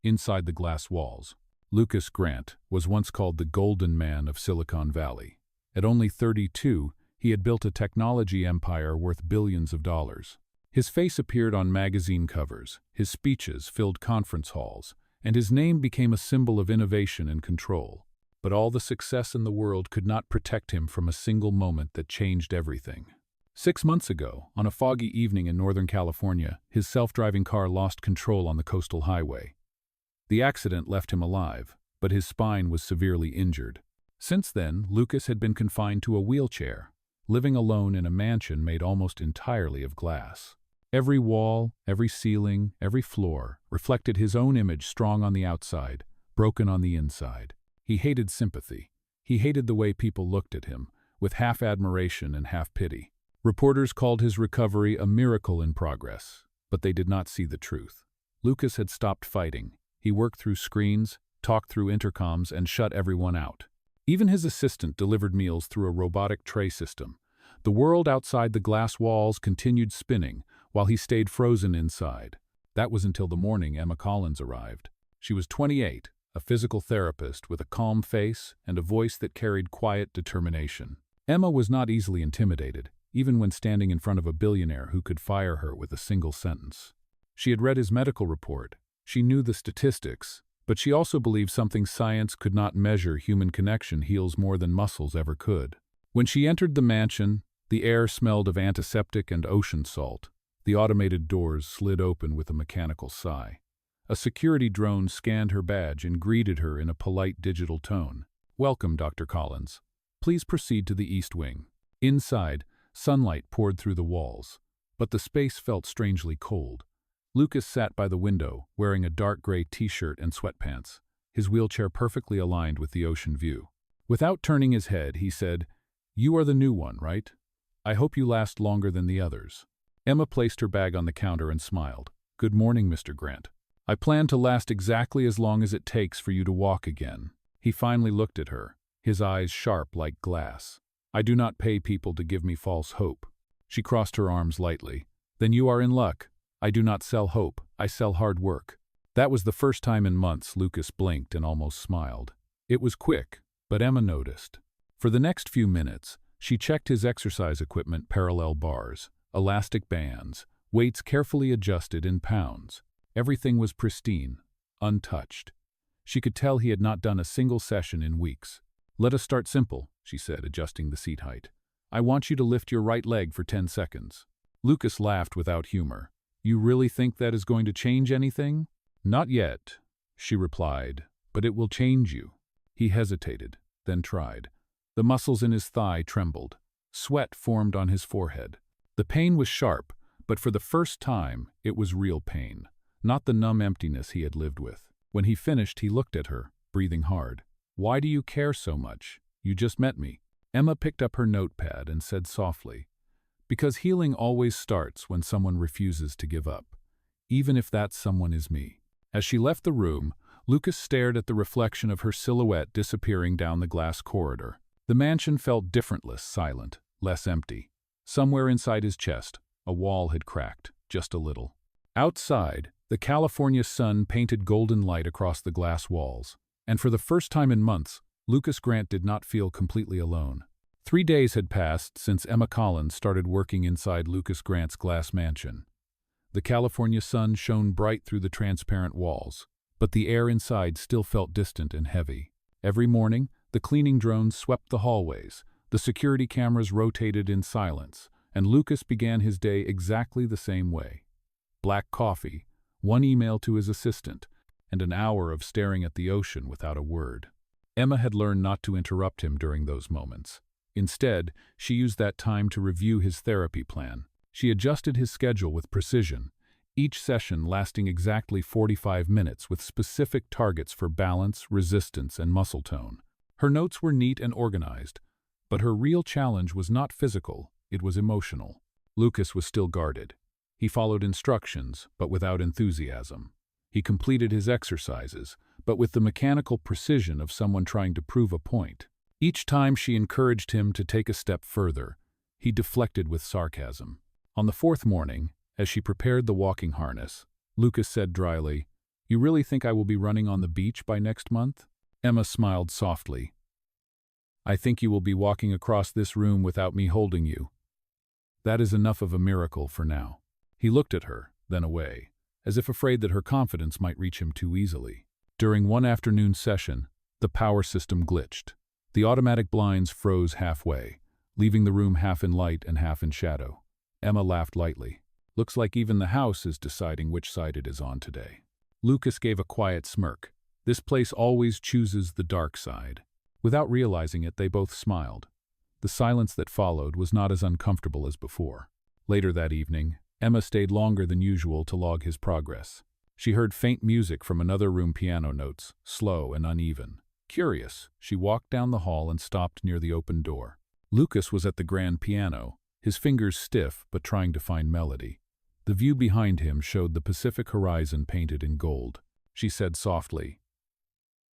inside the glass walls. Lucas Grant was once called the Golden Man of Silicon Valley. At only 32, he had built a technology empire worth billions of dollars. His face appeared on magazine covers, his speeches filled conference halls, and his name became a symbol of innovation and control. But all the success in the world could not protect him from a single moment that changed everything. 6 months ago, on a foggy evening in Northern California, his self-driving car lost control on the coastal highway. The accident left him alive, but his spine was severely injured. Since then, Lucas had been confined to a wheelchair, living alone in a mansion made almost entirely of glass. Every wall, every ceiling, every floor reflected his own image, strong on the outside, broken on the inside. He hated sympathy. He hated the way people looked at him, with half admiration and half pity. Reporters called his recovery a miracle in progress, but they did not see the truth. Lucas had stopped fighting. He worked through screens, talked through intercoms, and shut everyone out. Even his assistant delivered meals through a robotic tray system. The world outside the glass walls continued spinning, while he stayed frozen inside. That was until the morning Emma Collins arrived. She was 28, a physical therapist with a calm face and a voice that carried quiet determination. Emma was not easily intimidated, even when standing in front of a billionaire who could fire her with a single sentence. She had read his medical report. She knew the statistics, but she also believed something science could not measure: human connection heals more than muscles ever could. When she entered the mansion, the air smelled of antiseptic and ocean salt. The automated doors slid open with a mechanical sigh. A security drone scanned her badge and greeted her in a polite digital tone. "Welcome, Dr. Collins. Please proceed to the East Wing." Inside, sunlight poured through the walls, but the space felt strangely cold. Lucas sat by the window, wearing a dark gray t-shirt and sweatpants, his wheelchair perfectly aligned with the ocean view. Without turning his head, he said, "You are the new one, right? I hope you last longer than the others." Emma placed her bag on the counter and smiled. "Good morning, Mr. Grant. I plan to last exactly as long as it takes for you to walk again." He finally looked at her, his eyes sharp like glass. "I do not pay people to give me false hope." She crossed her arms lightly. "Then you are in luck. I do not sell hope, I sell hard work." That was the first time in months Lucas blinked and almost smiled. It was quick, but Emma noticed. For the next few minutes, she checked his exercise equipment: parallel bars, elastic bands, weights carefully adjusted in pounds. Everything was pristine, untouched. She could tell he had not done a single session in weeks. "Let us start simple," she said, adjusting the seat height. "I want you to lift your right leg for 10 seconds. Lucas laughed without humor. "You really think that is going to change anything?" "Not yet," she replied, "but it will change you." He hesitated, then tried. The muscles in his thigh trembled. Sweat formed on his forehead. The pain was sharp, but for the first time, it was real pain, not the numb emptiness he had lived with. When he finished, he looked at her, breathing hard. "Why do you care so much? You just met me." Emma picked up her notepad and said softly, "Because healing always starts when someone refuses to give up, even if that someone is me." As she left the room, Lucas stared at the reflection of her silhouette disappearing down the glass corridor. The mansion felt differentless, silent, less empty. Somewhere inside his chest, a wall had cracked, just a little. Outside, the California sun painted golden light across the glass walls, and for the first time in months, Lucas Grant did not feel completely alone. 3 days had passed since Emma Collins started working inside Lucas Grant's glass mansion. The California sun shone bright through the transparent walls, but the air inside still felt distant and heavy. Every morning, the cleaning drones swept the hallways, the security cameras rotated in silence, and Lucas began his day exactly the same way. Black coffee, one email to his assistant, and an hour of staring at the ocean without a word. Emma had learned not to interrupt him during those moments. Instead, she used that time to review his therapy plan. She adjusted his schedule with precision, each session lasting exactly 45 minutes with specific targets for balance, resistance, and muscle tone. Her notes were neat and organized, but her real challenge was not physical, it was emotional. Lucas was still guarded. He followed instructions, but without enthusiasm. He completed his exercises, but with the mechanical precision of someone trying to prove a point. Each time she encouraged him to take a step further, he deflected with sarcasm. On the 4th morning, as she prepared the walking harness, Lucas said dryly, You really think I will be running on the beach by next month? Emma smiled softly. I think you will be walking across this room without me holding you. That is enough of a miracle for now. He looked at her, then away, as if afraid that her confidence might reach him too easily. During one afternoon session, the power system glitched. The automatic blinds froze halfway, leaving the room half in light and half in shadow. Emma laughed lightly. Looks like even the house is deciding which side it is on today. Lucas gave a quiet smirk. This place always chooses the dark side. Without realizing it, they both smiled. The silence that followed was not as uncomfortable as before. Later that evening, Emma stayed longer than usual to log his progress. She heard faint music from another room, piano notes, slow and uneven. Curious, she walked down the hall and stopped near the open door. Lucas was at the grand piano, his fingers stiff but trying to find melody. The view behind him showed the Pacific horizon painted in gold. She said softly,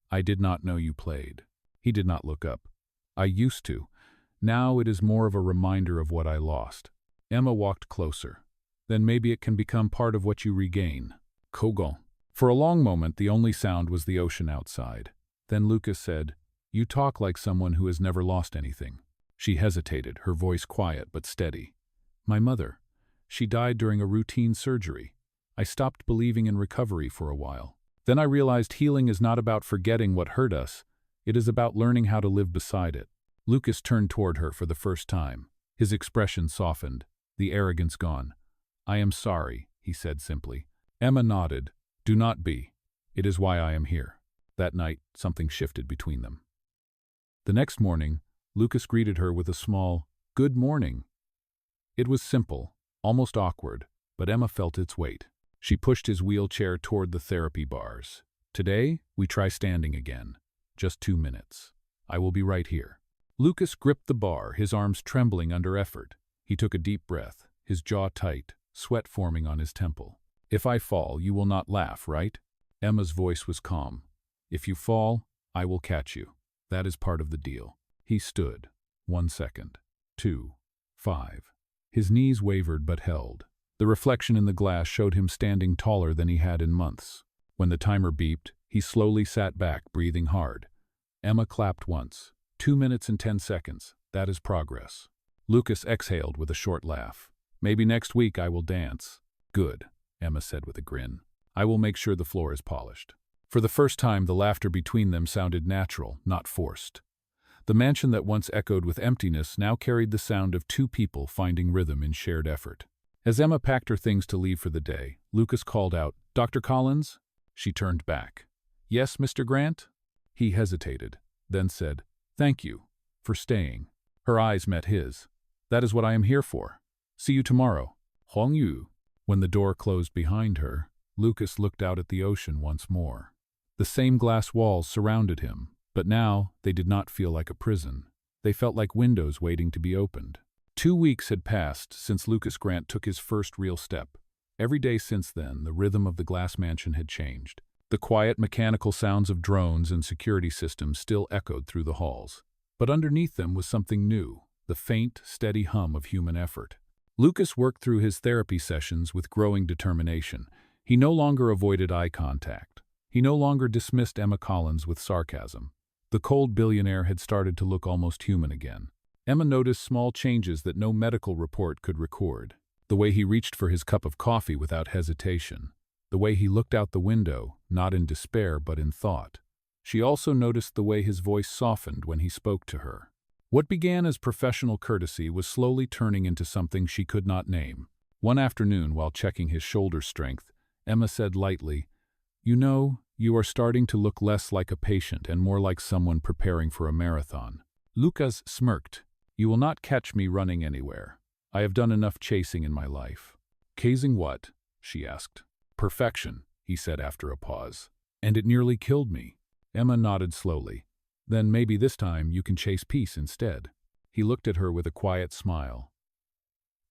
"I did not know you played." He did not look up. "I used to. Now it is more of a reminder of what I lost." Emma walked closer. "Then maybe it can become part of what you regain." Kogon. For a long moment, the only sound was the ocean outside. Then Lucas said, "You talk like someone who has never lost anything." She hesitated, her voice quiet but steady. "My mother. She died during a routine surgery. I stopped believing in recovery for a while. Then I realized healing is not about forgetting what hurt us. It is about learning how to live beside it." Lucas turned toward her for the first time. His expression softened, the arrogance gone. "I am sorry," he said simply. Emma nodded. "Do not be. It is why I am here." That night, something shifted between them. The next morning, Lucas greeted her with a small, "Good morning." It was simple, almost awkward, but Emma felt its weight. She pushed his wheelchair toward the therapy bars. "Today, we try standing again. Just 2 minutes. I will be right here." Lucas gripped the bar, his arms trembling under effort. He took a deep breath, his jaw tight, sweat forming on his temple. "If I fall, you will not laugh, right?" Emma's voice was calm. "If you fall, I will catch you. That is part of the deal." He stood. 1 second. 2. 5. His knees wavered but held. The reflection in the glass showed him standing taller than he had in months. When the timer beeped, he slowly sat back, breathing hard. Emma clapped once. 2 minutes and 10 seconds. That is progress. Lucas exhaled with a short laugh. "Maybe next week I will dance." "Good," Emma said with a grin. "I will make sure the floor is polished." For the first time, the laughter between them sounded natural, not forced. The mansion that once echoed with emptiness now carried the sound of two people finding rhythm in shared effort. As Emma packed her things to leave for the day, Lucas called out, "Dr. Collins?" She turned back. "Yes, Mr. Grant?" He hesitated, then said, "Thank you for staying." Her eyes met his. "That is what I am here for. See you tomorrow." Huang Yu. When the door closed behind her, Lucas looked out at the ocean once more. The same glass walls surrounded him, but now they did not feel like a prison. They felt like windows waiting to be opened. 2 weeks had passed since Lucas Grant took his first real step. Every day since then, the rhythm of the glass mansion had changed. The quiet mechanical sounds of drones and security systems still echoed through the halls. But underneath them was something new, the faint, steady hum of human effort. Lucas worked through his therapy sessions with growing determination. He no longer avoided eye contact. He no longer dismissed Emma Collins with sarcasm. The cold billionaire had started to look almost human again. Emma noticed small changes that no medical report could record. The way he reached for his cup of coffee without hesitation. The way he looked out the window, not in despair but in thought. She also noticed the way his voice softened when he spoke to her. What began as professional courtesy was slowly turning into something she could not name. One afternoon, while checking his shoulder strength, Emma said lightly, "You know, you are starting to look less like a patient and more like someone preparing for a marathon." Lucas smirked. "You will not catch me running anywhere. I have done enough chasing in my life." "Chasing what?" she asked. "Perfection," he said after a pause. "And it nearly killed me." Emma nodded slowly. "Then maybe this time you can chase peace instead." He looked at her with a quiet smile.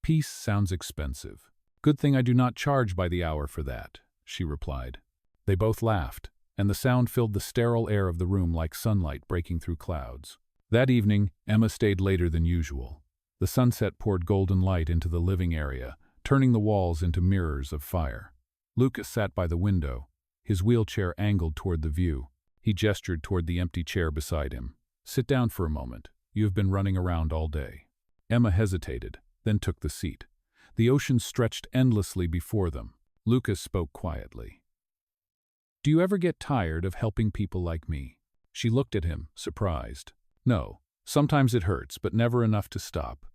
"Peace sounds expensive. Good thing I do not charge by the hour for that," she replied. They both laughed, and the sound filled the sterile air of the room like sunlight breaking through clouds. That evening, Emma stayed later than usual. The sunset poured golden light into the living area, turning the walls into mirrors of fire. Lucas sat by the window, his wheelchair angled toward the view. He gestured toward the empty chair beside him. "Sit down for a moment. You have been running around all day." Emma hesitated, then took the seat. The ocean stretched endlessly before them. Lucas spoke quietly. "Do you ever get tired of helping people like me?" She looked at him, surprised. "No. Sometimes it hurts, but never enough to stop."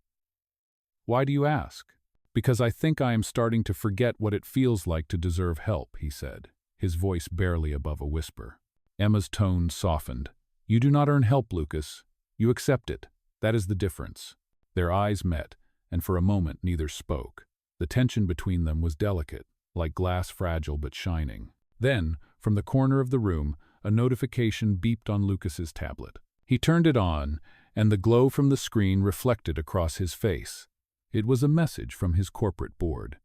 "Why do you ask?" "Because I think I am starting to forget what it feels like to deserve help," he said, his voice barely above a whisper. Emma's tone softened. "You do not earn help, Lucas. You accept it. That is the difference." Their eyes met, and for a moment neither spoke. The tension between them was delicate, like glass fragile but shining. Then, from the corner of the room, a notification beeped on Lucas's tablet. He turned it on, and the glow from the screen reflected across his face. It was a message from his corporate board.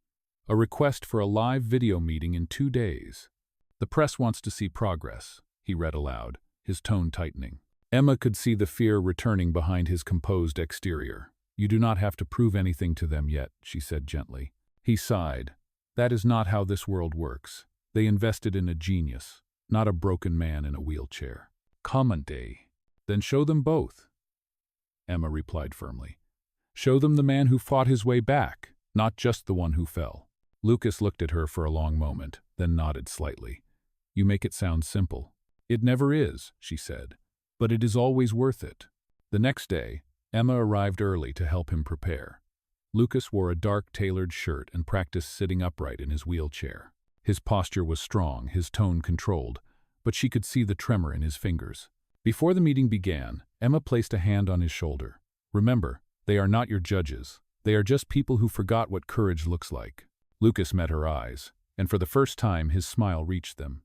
A request for a live video meeting in 2 days. "The press wants to see progress," he read aloud, his tone tightening. Emma could see the fear returning behind his composed exterior. "You do not have to prove anything to them yet," she said gently. He sighed. "That is not how this world works. They invested in a genius, not a broken man in a wheelchair." "Commente. Then show them both," Emma replied firmly. "Show them the man who fought his way back, not just the one who fell." Lucas looked at her for a long moment, then nodded slightly. "You make it sound simple." "It never is," she said, "but it is always worth it." The next day, Emma arrived early to help him prepare. Lucas wore a dark tailored shirt and practiced sitting upright in his wheelchair. His posture was strong, his tone controlled, but she could see the tremor in his fingers. Before the meeting began, Emma placed a hand on his shoulder. "Remember, they are not your judges. They are just people who forgot what courage looks like." Lucas met her eyes, and for the first time his smile reached them.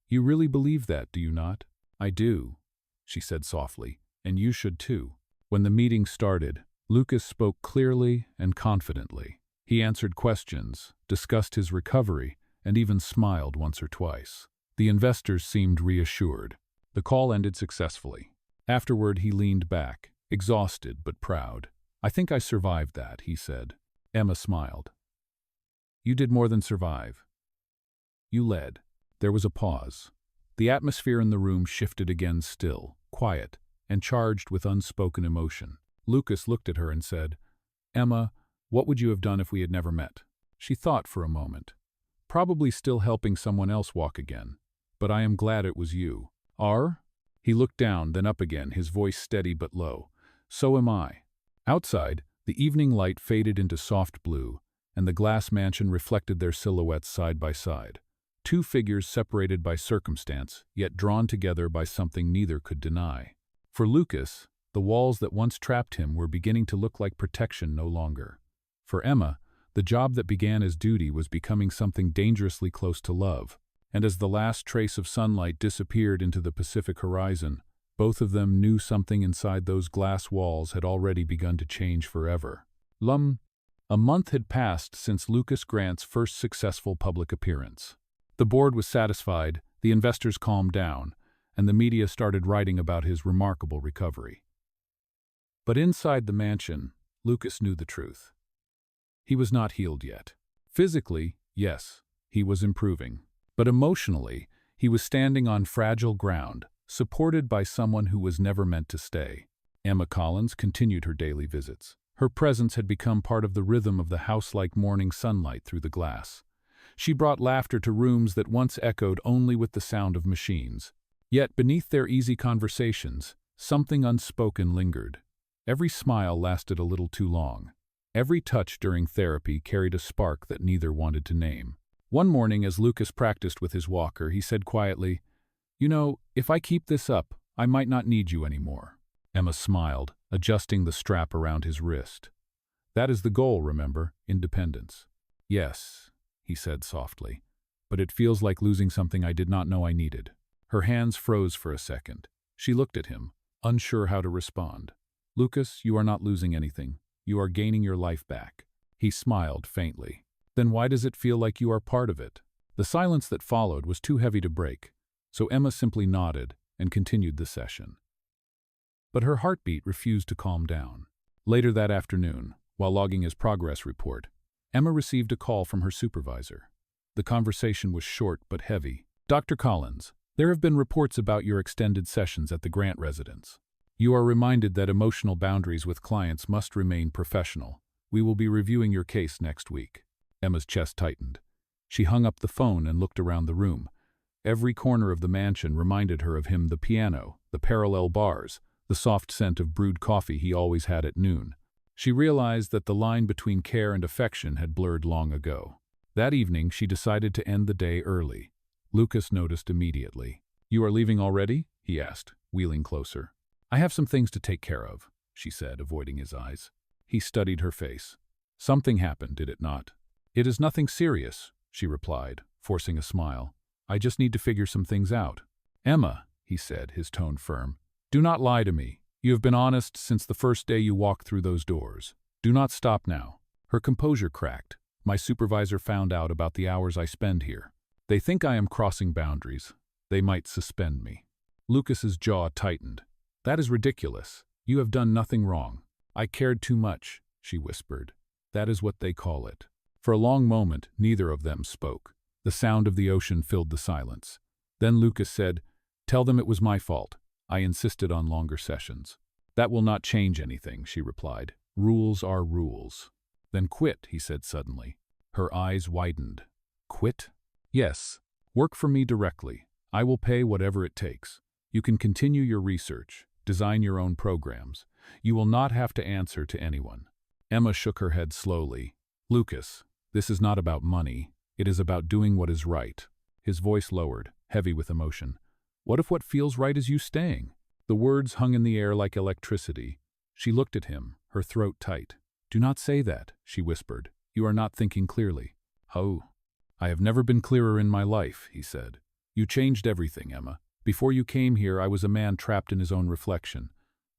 "You really believe that, do you not?" "I do," she said softly, "and you should too." When the meeting started, Lucas spoke clearly and confidently. He answered questions, discussed his recovery, and even smiled once or twice. The investors seemed reassured. The call ended successfully. Afterward, he leaned back, exhausted but proud. "I think I survived that," he said. Emma smiled. "You did more than survive. You led." There was a pause. The atmosphere in the room shifted again, still, quiet, and charged with unspoken emotion. Lucas looked at her and said, "Emma, what would you have done if we had never met?" She thought for a moment. "Probably still helping someone else walk again. But I am glad it was you." "Are?" He looked down, then up again, his voice steady but low. "So am I." Outside, the evening light faded into soft blue, and the glass mansion reflected their silhouettes side by side. Two figures separated by circumstance, yet drawn together by something neither could deny. For Lucas, the walls that once trapped him were beginning to look like protection no longer. For Emma, the job that began as duty was becoming something dangerously close to love. And as the last trace of sunlight disappeared into the Pacific horizon, both of them knew something inside those glass walls had already begun to change forever. A month had passed since Lucas Grant's first successful public appearance. The board was satisfied, the investors calmed down, and the media started writing about his remarkable recovery. But inside the mansion, Lucas knew the truth. He was not healed yet. Physically, yes, he was improving. But emotionally, he was standing on fragile ground, supported by someone who was never meant to stay. Emma Collins continued her daily visits. Her presence had become part of the rhythm of the house-like morning sunlight through the glass. She brought laughter to rooms that once echoed only with the sound of machines. Yet beneath their easy conversations, something unspoken lingered. Every smile lasted a little too long. Every touch during therapy carried a spark that neither wanted to name. One morning, as Lucas practiced with his walker, he said quietly, "You know, if I keep this up, I might not need you anymore." Emma smiled, adjusting the strap around his wrist. "That is the goal, remember, independence." "Yes," he said softly, "but it feels like losing something I did not know I needed." Her hands froze for a second. She looked at him, unsure how to respond. "Lucas, you are not losing anything. You are gaining your life back." He smiled faintly. "Then why does it feel like you are part of it?" The silence that followed was too heavy to break, so Emma simply nodded and continued the session. But her heartbeat refused to calm down. Later that afternoon, while logging his progress report, Emma received a call from her supervisor. The conversation was short but heavy. Dr. Collins, there have been reports about your extended sessions at the Grant residence. You are reminded that emotional boundaries with clients must remain professional. We will be reviewing your case next week. Emma's chest tightened. She hung up the phone and looked around the room. Every corner of the mansion reminded her of him: the piano, the parallel bars, the soft scent of brewed coffee he always had at noon. She realized that the line between care and affection had blurred long ago. That evening, she decided to end the day early. Lucas noticed immediately. "You are leaving already?" he asked, wheeling closer. "I have some things to take care of," she said, avoiding his eyes. He studied her face. "Something happened, did it not?" "It is nothing serious," she replied, forcing a smile. "I just need to figure some things out." "Emma," he said, his tone firm, "do not lie to me. You have been honest since the first day you walked through those doors. Do not stop now." Her composure cracked. "My supervisor found out about the hours I spend here. They think I am crossing boundaries. They might suspend me." Lucas's jaw tightened. "That is ridiculous. You have done nothing wrong." "I cared too much," she whispered. "That is what they call it." For a long moment, neither of them spoke. The sound of the ocean filled the silence. Then Lucas said, "Tell them it was my fault. I insisted on longer sessions." "That will not change anything," she replied. "Rules are rules." "Then quit," he said suddenly. Her eyes widened. "Quit?" "Yes. Work for me directly. I will pay whatever it takes. You can continue your research, design your own programs. You will not have to answer to anyone." Emma shook her head slowly. "Lucas, this is not about money. It is about doing what is right." His voice lowered, heavy with emotion. "What if what feels right is you staying?" The words hung in the air like electricity. She looked at him, her throat tight. "Do not say that," she whispered. "You are not thinking clearly." "Oh, I have never been clearer in my life," he said. "You changed everything, Emma. Before you came here, I was a man trapped in his own reflection.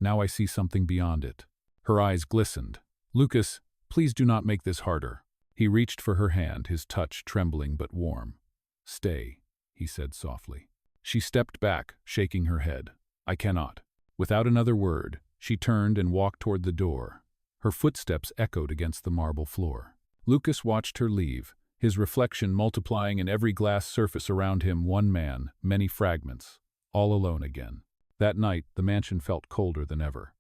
Now I see something beyond it." Her eyes glistened. "Lucas, please do not make this harder." He reached for her hand, his touch trembling but warm. "Stay," he said softly. She stepped back, shaking her head. "I cannot." Without another word, she turned and walked toward the door. Her footsteps echoed against the marble floor. Lucas watched her leave, his reflection multiplying in every glass surface around him. One man, many fragments, all alone again. That night, the mansion felt colder than ever.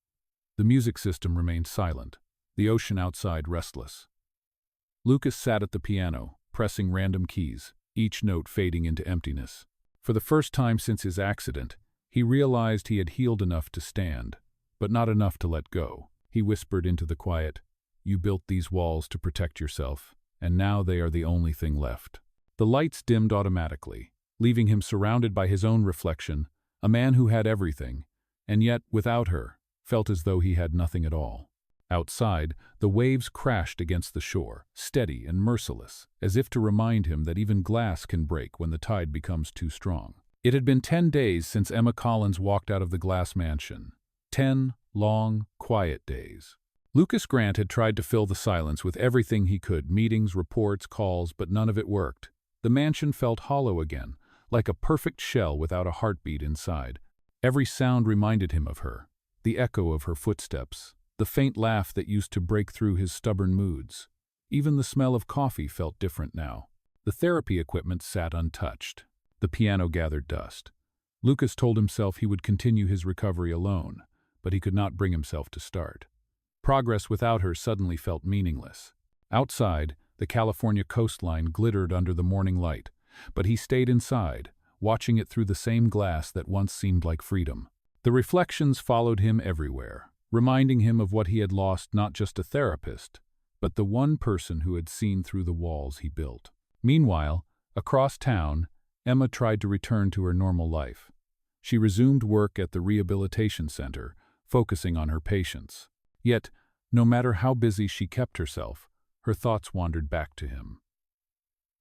The music system remained silent, the ocean outside restless. Lucas sat at the piano, pressing random keys, each note fading into emptiness. For the first time since his accident, he realized he had healed enough to stand, but not enough to let go. He whispered into the quiet, "You built these walls to protect yourself, and now they are the only thing left." The lights dimmed automatically, leaving him surrounded by his own reflection, a man who had everything, and yet, without her, felt as though he had nothing at all. Outside, the waves crashed against the shore, steady and merciless, as if to remind him that even glass can break when the tide becomes too strong. It had been 10 days since Emma Collins walked out of the glass mansion. 10 long, quiet days. Lucas Grant had tried to fill the silence with everything he could: meetings, reports, calls, but none of it worked. The mansion felt hollow again, like a perfect shell without a heartbeat inside. Every sound reminded him of her, the echo of her footsteps, the faint laugh that used to break through his stubborn moods. Even the smell of coffee felt different now. The therapy equipment sat untouched. The piano gathered dust. Lucas told himself he would continue his recovery alone, but he could not bring himself to start. Progress without her suddenly felt meaningless. Outside, the California coastline glittered under the morning light, but he stayed inside, watching it through the same glass that once seemed like freedom. The reflections followed him everywhere, reminding him of what he had lost: not just a therapist, but the one person who had seen through the walls he built. Meanwhile, across town, Emma tried to return to her normal life. She resumed work at the rehabilitation center, focusing on her patients. Yet, no matter how busy she kept herself, her thoughts wandered back to him.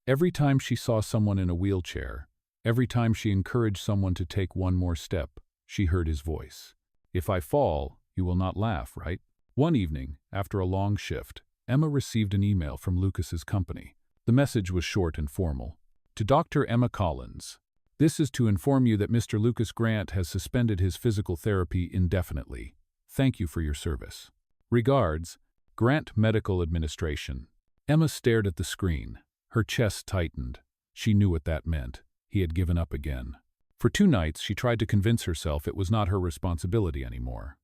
Every time she saw someone in a wheelchair, every time she encouraged someone to take one more step, she heard his voice. "If I fall, you will not laugh, right?" One evening, after a long shift, Emma received an email from Lucas's company. The message was short and formal. "To Dr. Emma Collins. This is to inform you that Mr. Lucas Grant has suspended his physical therapy indefinitely. Thank you for your service. Regards, Grant Medical Administration." Emma stared at the screen. Her chest tightened. She knew what that meant. He had given up again. For 2 nights, she tried to convince herself it was not her responsibility anymore.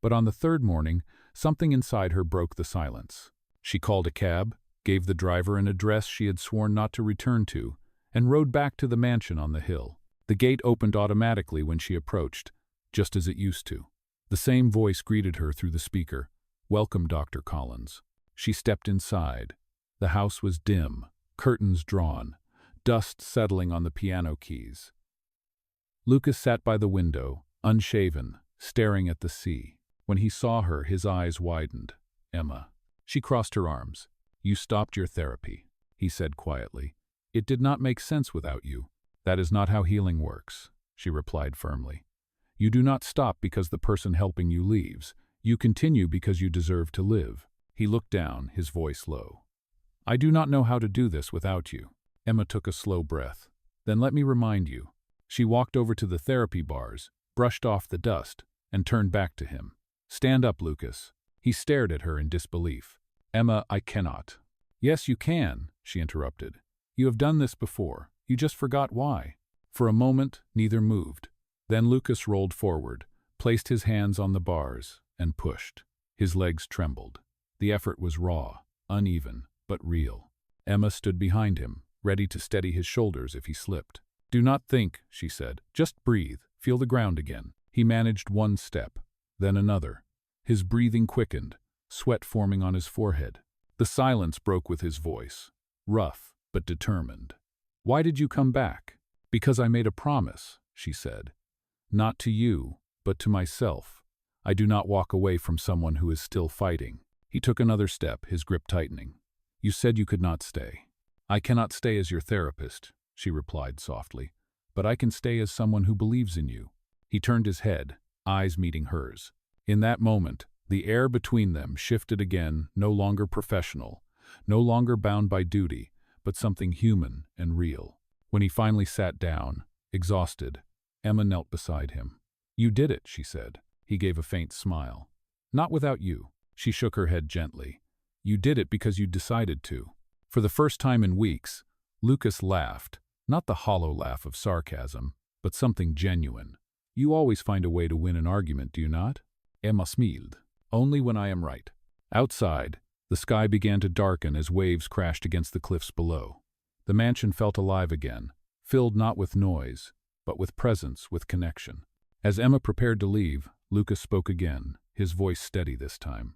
But on the 3rd morning, something inside her broke the silence. She called a cab, gave the driver an address she had sworn not to return to, and rode back to the mansion on the hill. The gate opened automatically when she approached, just as it used to. The same voice greeted her through the speaker. "Welcome, Dr. Collins." She stepped inside. The house was dim, curtains drawn, dust settling on the piano keys. Lucas sat by the window, unshaven, staring at the sea. When he saw her, his eyes widened. "Emma." She crossed her arms. "You stopped your therapy," he said quietly. "It did not make sense without you." "That is not how healing works," she replied firmly. "You do not stop because the person helping you leaves. You continue because you deserve to live." He looked down, his voice low. "I do not know how to do this without you." Emma took a slow breath. "Then let me remind you." She walked over to the therapy bars, brushed off the dust, and turned back to him. "Stand up, Lucas." He stared at her in disbelief. "Emma, I cannot." "Yes, you can," she interrupted. "You have done this before. You just forgot why." For a moment, neither moved. Then Lucas rolled forward, placed his hands on the bars, and pushed. His legs trembled. The effort was raw, uneven, but real. Emma stood behind him, ready to steady his shoulders if he slipped. "Do not think," she said. "Just breathe. Feel the ground again." He managed one step, then another. His breathing quickened, sweat forming on his forehead. The silence broke with his voice, rough but determined. "Why did you come back?" "Because I made a promise," she said. "Not to you, but to myself. I do not walk away from someone who is still fighting." He took another step, his grip tightening. "You said you could not stay." "I cannot stay as your therapist," she replied softly, "but I can stay as someone who believes in you." He turned his head, eyes meeting hers. In that moment, the air between them shifted again, no longer professional, no longer bound by duty, but something human and real. When he finally sat down, exhausted, Emma knelt beside him. "You did it," she said. He gave a faint smile. "Not without you." She shook her head gently. "You did it because you decided to." For the first time in weeks, Lucas laughed, not the hollow laugh of sarcasm, but something genuine. "You always find a way to win an argument, do you not?" Emma smiled. "Only when I am right." Outside, the sky began to darken as waves crashed against the cliffs below. The mansion felt alive again, filled not with noise, but with presence, with connection. As Emma prepared to leave, Lucas spoke again, his voice steady this time.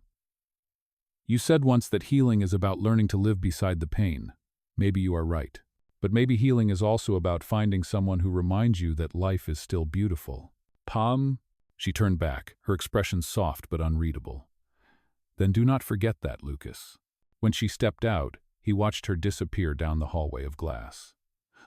"You said once that healing is about learning to live beside the pain. Maybe you are right. But maybe healing is also about finding someone who reminds you that life is still beautiful." "Pom?" She turned back, her expression soft but unreadable. "Then do not forget that, Lucas." When she stepped out, he watched her disappear down the hallway of glass.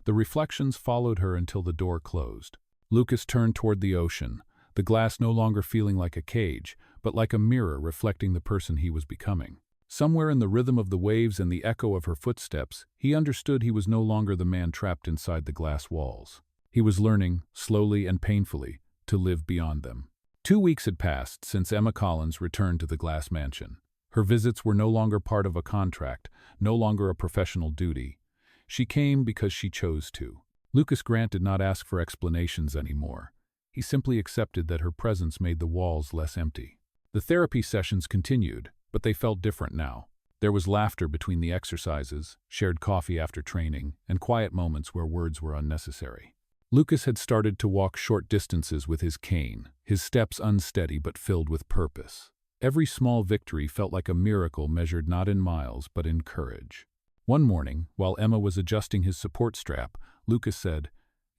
The reflections followed her until the door closed. Lucas turned toward the ocean, the glass no longer feeling like a cage, but like a mirror reflecting the person he was becoming. Somewhere in the rhythm of the waves and the echo of her footsteps, he understood he was no longer the man trapped inside the glass walls. He was learning, slowly and painfully, to live beyond them. 2 weeks had passed since Emma Collins returned to the glass mansion. Her visits were no longer part of a contract, no longer a professional duty. She came because she chose to. Lucas Grant did not ask for explanations anymore. He simply accepted that her presence made the walls less empty. The therapy sessions continued, but they felt different now. There was laughter between the exercises, shared coffee after training, and quiet moments where words were unnecessary. Lucas had started to walk short distances with his cane, his steps unsteady but filled with purpose. Every small victory felt like a miracle measured not in miles but in courage. One morning, while Emma was adjusting his support strap, Lucas said,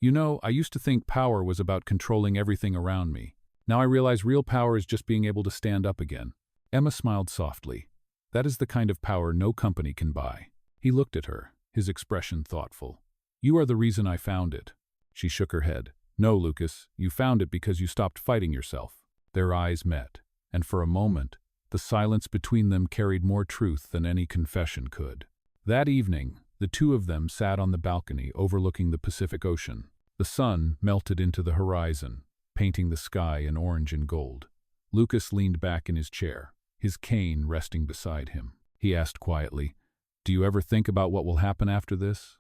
"You know, I used to think power was about controlling everything around me. Now I realize real power is just being able to stand up again." Emma smiled softly. "That is the kind of power no company can buy." He looked at her, his expression thoughtful. "You are the reason I found it." She shook her head. "No, Lucas, you found it because you stopped fighting yourself." Their eyes met, and for a moment, the silence between them carried more truth than any confession could. That evening, the two of them sat on the balcony overlooking the Pacific Ocean. The sun melted into the horizon, painting the sky in orange and gold. Lucas leaned back in his chair, his cane resting beside him. He asked quietly, "Do you ever think about what will happen after this?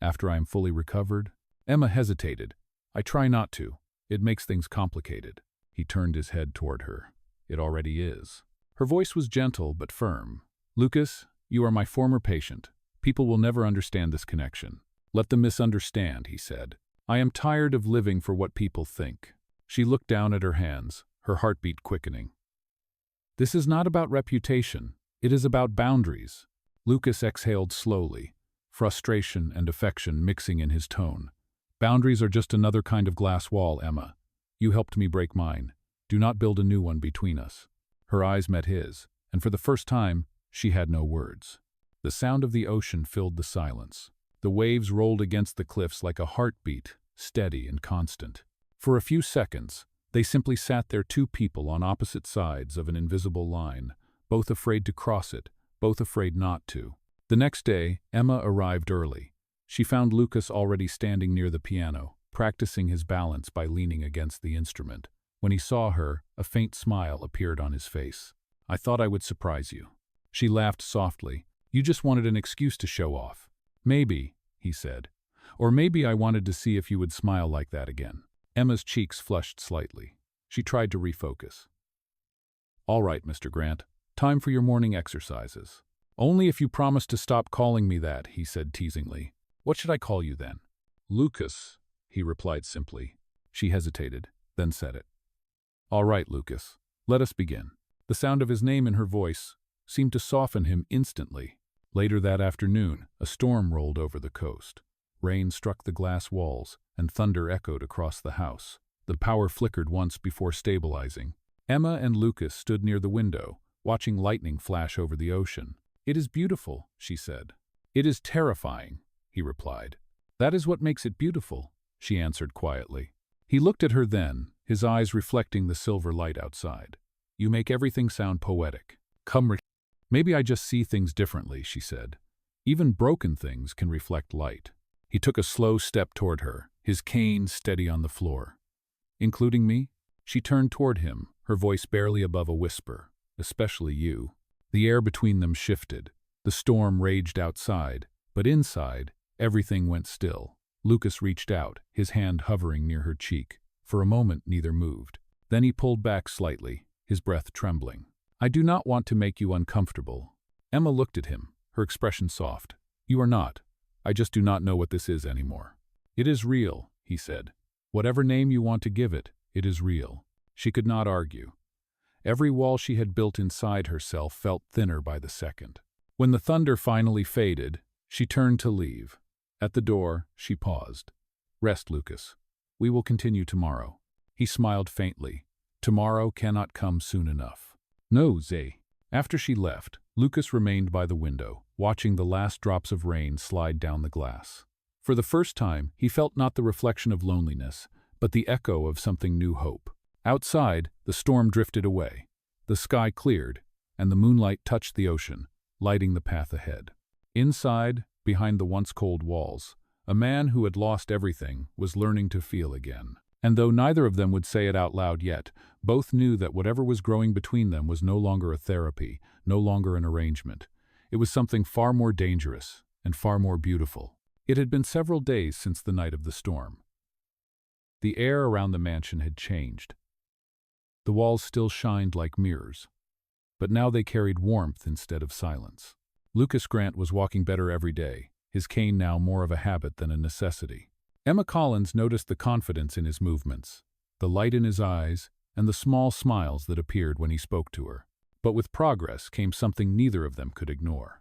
After I am fully recovered?" Emma hesitated. I try not to. It makes things complicated. He turned his head toward her. It already is. Her voice was gentle but firm. Lucas, you are my former patient. People will never understand this connection. Let them misunderstand, he said. I am tired of living for what people think. She looked down at her hands, her heartbeat quickening. This is not about reputation. It is about boundaries. Lucas exhaled slowly, frustration and affection mixing in his tone. Boundaries are just another kind of glass wall, Emma. You helped me break mine. Do not build a new one between us. Her eyes met his, and for the first time, she had no words. The sound of the ocean filled the silence. The waves rolled against the cliffs like a heartbeat, steady and constant. For a few seconds, they simply sat there, two people on opposite sides of an invisible line, both afraid to cross it, both afraid not to. The next day, Emma arrived early. She found Lucas already standing near the piano, practicing his balance by leaning against the instrument. When he saw her, a faint smile appeared on his face. I thought I would surprise you. She laughed softly. You just wanted an excuse to show off. Maybe, he said. Or maybe I wanted to see if you would smile like that again. Emma's cheeks flushed slightly. She tried to refocus. All right, Mr. Grant. Time for your morning exercises. Only if you promise to stop calling me that, he said teasingly. What should I call you then? Lucas, he replied simply. She hesitated, then said it. All right, Lucas. Let us begin. The sound of his name in her voice seemed to soften him instantly. Later that afternoon, a storm rolled over the coast. Rain struck the glass walls, and thunder echoed across the house. The power flickered once before stabilizing. Emma and Lucas stood near the window, watching lightning flash over the ocean. It is beautiful, she said. It is terrifying, he replied. That is what makes it beautiful, she answered quietly. He looked at her then, his eyes reflecting the silver light outside. You make everything sound poetic. Maybe I just see things differently, she said. Even broken things can reflect light. He took a slow step toward her, his cane steady on the floor. Including me? She turned toward him, her voice barely above a whisper. Especially you. The air between them shifted. The storm raged outside, but inside, everything went still. Lucas reached out, his hand hovering near her cheek. For a moment, neither moved. Then he pulled back slightly, his breath trembling. I do not want to make you uncomfortable. Emma looked at him, her expression soft. You are not. I just do not know what this is anymore. It is real, he said. Whatever name you want to give it, it is real. She could not argue. Every wall she had built inside herself felt thinner by the second. When the thunder finally faded, she turned to leave. At the door, she paused. Rest, Lucas. We will continue tomorrow. He smiled faintly. Tomorrow cannot come soon enough. No, Zay. After she left, Lucas remained by the window, watching the last drops of rain slide down the glass. For the first time, he felt not the reflection of loneliness, but the echo of something new hope. Outside, the storm drifted away. The sky cleared, and the moonlight touched the ocean, lighting the path ahead. Inside, behind the once cold walls, a man who had lost everything was learning to feel again. And though neither of them would say it out loud yet, both knew that whatever was growing between them was no longer a therapy, no longer an arrangement. It was something far more dangerous and far more beautiful. It had been several days since the night of the storm. The air around the mansion had changed. The walls still shined like mirrors, but now they carried warmth instead of silence. Lucas Grant was walking better every day, his cane now more of a habit than a necessity. Emma Collins noticed the confidence in his movements, the light in his eyes, and the small smiles that appeared when he spoke to her. But with progress came something neither of them could ignore.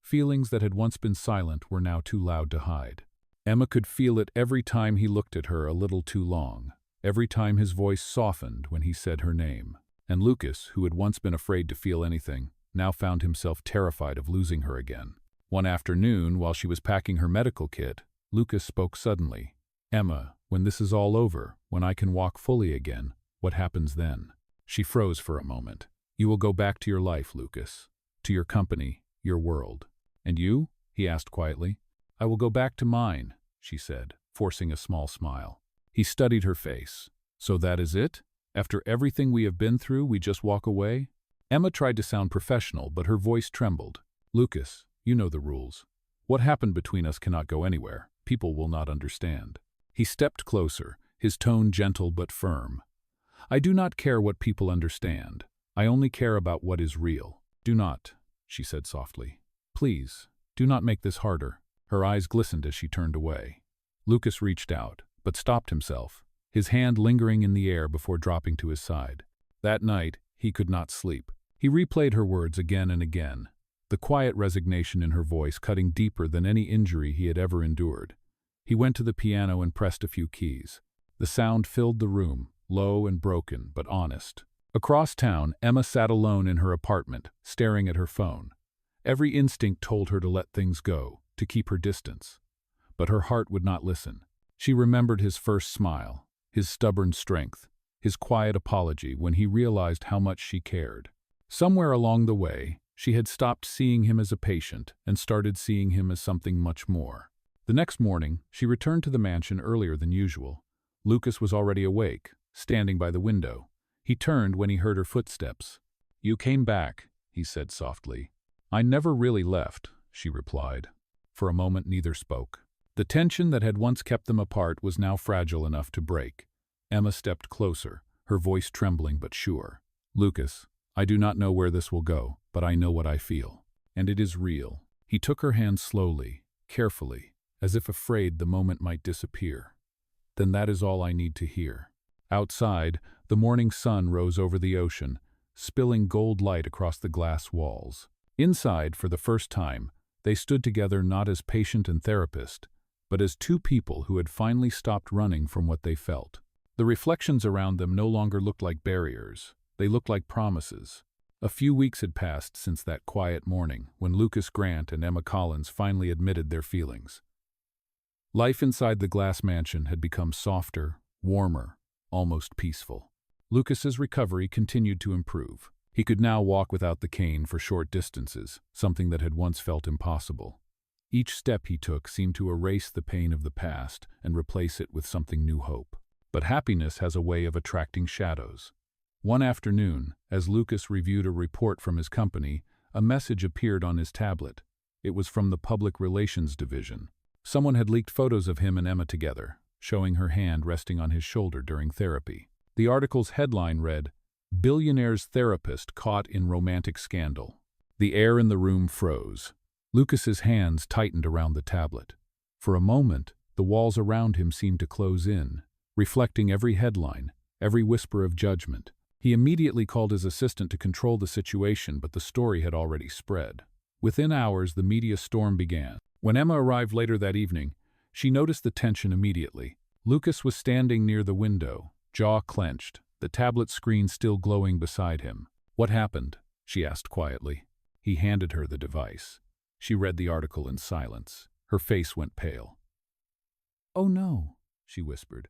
Feelings that had once been silent were now too loud to hide. Emma could feel it every time he looked at her a little too long, every time his voice softened when he said her name. And Lucas, who had once been afraid to feel anything, now found himself terrified of losing her again. One afternoon, while she was packing her medical kit, Lucas spoke suddenly. Emma, when this is all over, when I can walk fully again, what happens then? She froze for a moment. You will go back to your life, Lucas. To your company, your world. And you? He asked quietly. I will go back to mine, she said, forcing a small smile. He studied her face. So that is it? After everything we have been through, we just walk away? Emma tried to sound professional, but her voice trembled. Lucas, you know the rules. What happened between us cannot go anywhere. People will not understand. He stepped closer, his tone gentle but firm. "I do not care what people understand. I only care about what is real." "Do not," she said softly. "Please, do not make this harder." Her eyes glistened as she turned away. Lucas reached out, but stopped himself, his hand lingering in the air before dropping to his side. That night, he could not sleep. He replayed her words again and again, the quiet resignation in her voice cutting deeper than any injury he had ever endured. He went to the piano and pressed a few keys. The sound filled the room, low and broken, but honest. Across town, Emma sat alone in her apartment, staring at her phone. Every instinct told her to let things go, to keep her distance. But her heart would not listen. She remembered his first smile, his stubborn strength, his quiet apology when he realized how much she cared. Somewhere along the way, she had stopped seeing him as a patient and started seeing him as something much more. The next morning, she returned to the mansion earlier than usual. Lucas was already awake, standing by the window. He turned when he heard her footsteps. "You came back," he said softly. "I never really left," she replied. For a moment neither spoke. The tension that had once kept them apart was now fragile enough to break. Emma stepped closer, her voice trembling but sure. "Lucas, I do not know where this will go, but I know what I feel. And it is real." He took her hand slowly, carefully, as if afraid the moment might disappear. "Then that is all I need to hear." Outside, the morning sun rose over the ocean, spilling gold light across the glass walls. Inside, for the first time, they stood together not as patient and therapist, but as two people who had finally stopped running from what they felt. The reflections around them no longer looked like barriers. They looked like promises. A few weeks had passed since that quiet morning when Lucas Grant and Emma Collins finally admitted their feelings. Life inside the glass mansion had become softer, warmer, almost peaceful. Lucas's recovery continued to improve. He could now walk without the cane for short distances, something that had once felt impossible. Each step he took seemed to erase the pain of the past and replace it with something new hope. But happiness has a way of attracting shadows. One afternoon, as Lucas reviewed a report from his company, a message appeared on his tablet. It was from the Public Relations Division. Someone had leaked photos of him and Emma together, showing her hand resting on his shoulder during therapy. The article's headline read, "Billionaire's therapist caught in romantic scandal." The air in the room froze. Lucas's hands tightened around the tablet. For a moment, the walls around him seemed to close in, reflecting every headline, every whisper of judgment. He immediately called his assistant to control the situation, but the story had already spread. Within hours, the media storm began. When Emma arrived later that evening, she noticed the tension immediately. Lucas was standing near the window, jaw clenched, the tablet screen still glowing beside him. "What happened?" she asked quietly. He handed her the device. She read the article in silence. Her face went pale. "Oh no," she whispered.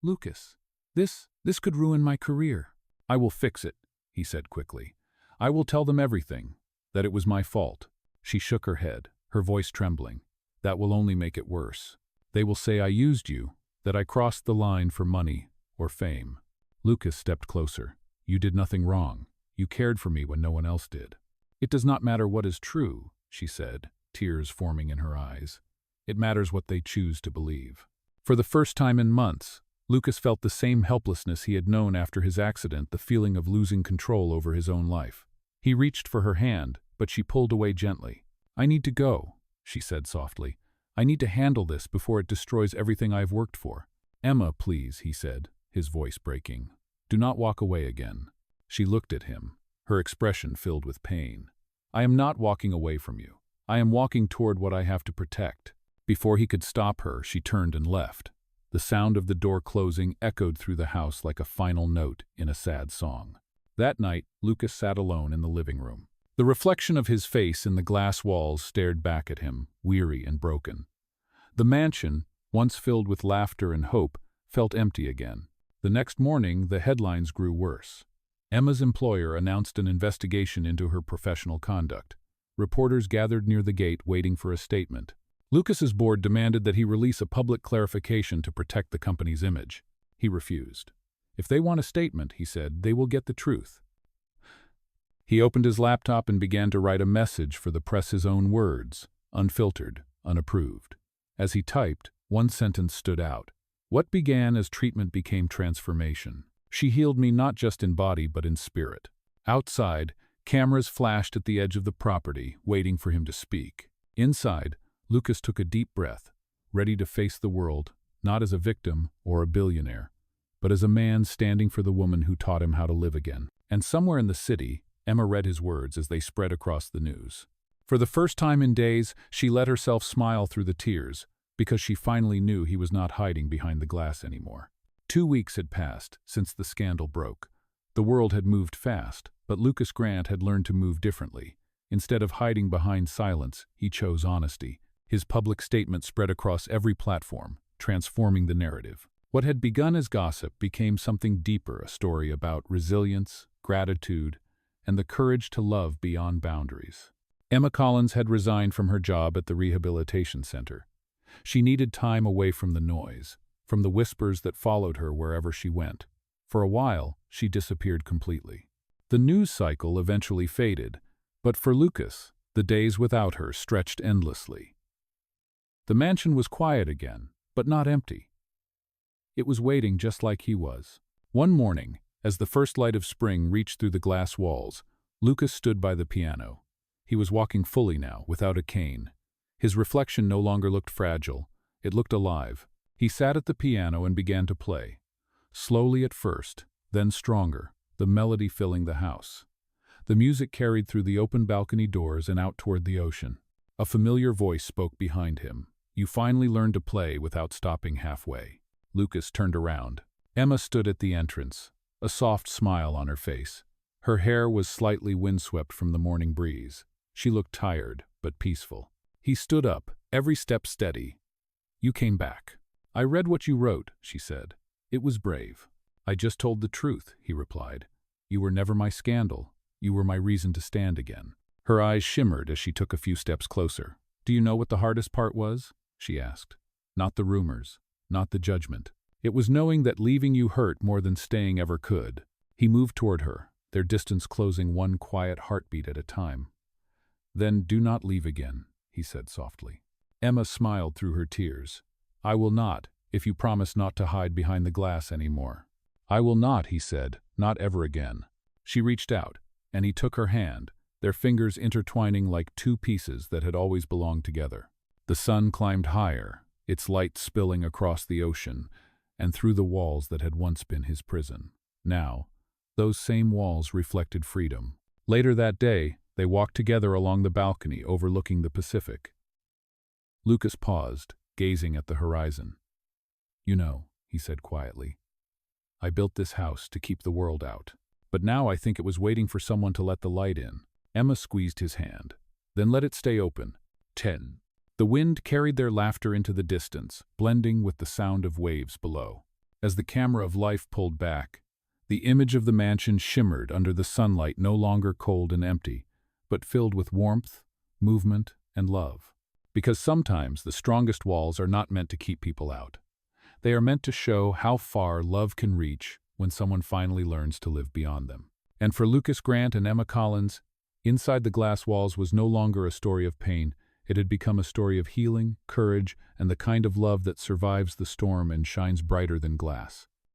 "Lucas, this could ruin my career." "I will fix it," he said quickly. "I will tell them everything, that it was my fault." She shook her head, her voice trembling. "That will only make it worse. They will say I used you, that I crossed the line for money or fame." Lucas stepped closer. "You did nothing wrong. You cared for me when no one else did." "It does not matter what is true," she said, tears forming in her eyes. "It matters what they choose to believe." For the first time in months, Lucas felt the same helplessness he had known after his accident, the feeling of losing control over his own life. He reached for her hand, but she pulled away gently. "I need to go," she said softly. "I need to handle this before it destroys everything I've worked for." "Emma, please," he said, his voice breaking. "Do not walk away again." She looked at him, her expression filled with pain. "I am not walking away from you. I am walking toward what I have to protect." Before he could stop her, she turned and left. The sound of the door closing echoed through the house like a final note in a sad song. That night, Lucas sat alone in the living room. The reflection of his face in the glass walls stared back at him, weary and broken. The mansion, once filled with laughter and hope, felt empty again. The next morning, the headlines grew worse. Emma's employer announced an investigation into her professional conduct. Reporters gathered near the gate waiting for a statement. Lucas's board demanded that he release a public clarification to protect the company's image. He refused. "If they want a statement," he said, "they will get the truth." He opened his laptop and began to write a message for the press, his own words, unfiltered, unapproved. As he typed, one sentence stood out. What began as treatment became transformation. She healed me not just in body but in spirit. Outside, cameras flashed at the edge of the property, waiting for him to speak. Inside, Lucas took a deep breath, ready to face the world, not as a victim or a billionaire, but as a man standing for the woman who taught him how to live again. And somewhere in the city, Emma read his words as they spread across the news. For the first time in days, she let herself smile through the tears, because she finally knew he was not hiding behind the glass anymore. 2 weeks had passed since the scandal broke. The world had moved fast, but Lucas Grant had learned to move differently. Instead of hiding behind silence, he chose honesty. His public statement spread across every platform, transforming the narrative. What had begun as gossip became something deeper, a story about resilience, gratitude, and the courage to love beyond boundaries. Emma Collins had resigned from her job at the rehabilitation center. She needed time away from the noise, from the whispers that followed her wherever she went. For a while, she disappeared completely. The news cycle eventually faded, but for Lucas, the days without her stretched endlessly. The mansion was quiet again, but not empty. It was waiting just like he was. One morning, as the first light of spring reached through the glass walls, Lucas stood by the piano. He was walking fully now, without a cane. His reflection no longer looked fragile, it looked alive. He sat at the piano and began to play. Slowly at first, then stronger, the melody filling the house. The music carried through the open balcony doors and out toward the ocean. A familiar voice spoke behind him. "You finally learned to play without stopping halfway." Lucas turned around. Emma stood at the entrance, a soft smile on her face. Her hair was slightly windswept from the morning breeze. She looked tired, but peaceful. He stood up, every step steady. "You came back. I read what you wrote," she said. "It was brave." "I just told the truth," he replied. "You were never my scandal. You were my reason to stand again." Her eyes shimmered as she took a few steps closer. "Do you know what the hardest part was?" she asked. "Not the rumors, not the judgment. It was knowing that leaving you hurt more than staying ever could." He moved toward her, their distance closing one quiet heartbeat at a time. "Then do not leave again," he said softly. Emma smiled through her tears. "I will not, if you promise not to hide behind the glass anymore." "I will not," he said, "not ever again." She reached out, and he took her hand, their fingers intertwining like two pieces that had always belonged together. The sun climbed higher, its light spilling across the ocean and through the walls that had once been his prison. Now, those same walls reflected freedom. Later that day, they walked together along the balcony overlooking the Pacific. Lucas paused, gazing at the horizon. "You know," he said quietly, "I built this house to keep the world out. But now I think it was waiting for someone to let the light in." Emma squeezed his hand. "Then let it stay open." 10. The wind carried their laughter into the distance, blending with the sound of waves below. As the camera of life pulled back, the image of the mansion shimmered under the sunlight, no longer cold and empty, but filled with warmth, movement, and love. Because sometimes the strongest walls are not meant to keep people out. They are meant to show how far love can reach when someone finally learns to live beyond them. And for Lucas Grant and Emma Collins, inside the glass walls was no longer a story of pain. It had become a story of healing, courage, and the kind of love that survives the storm and shines brighter than glass.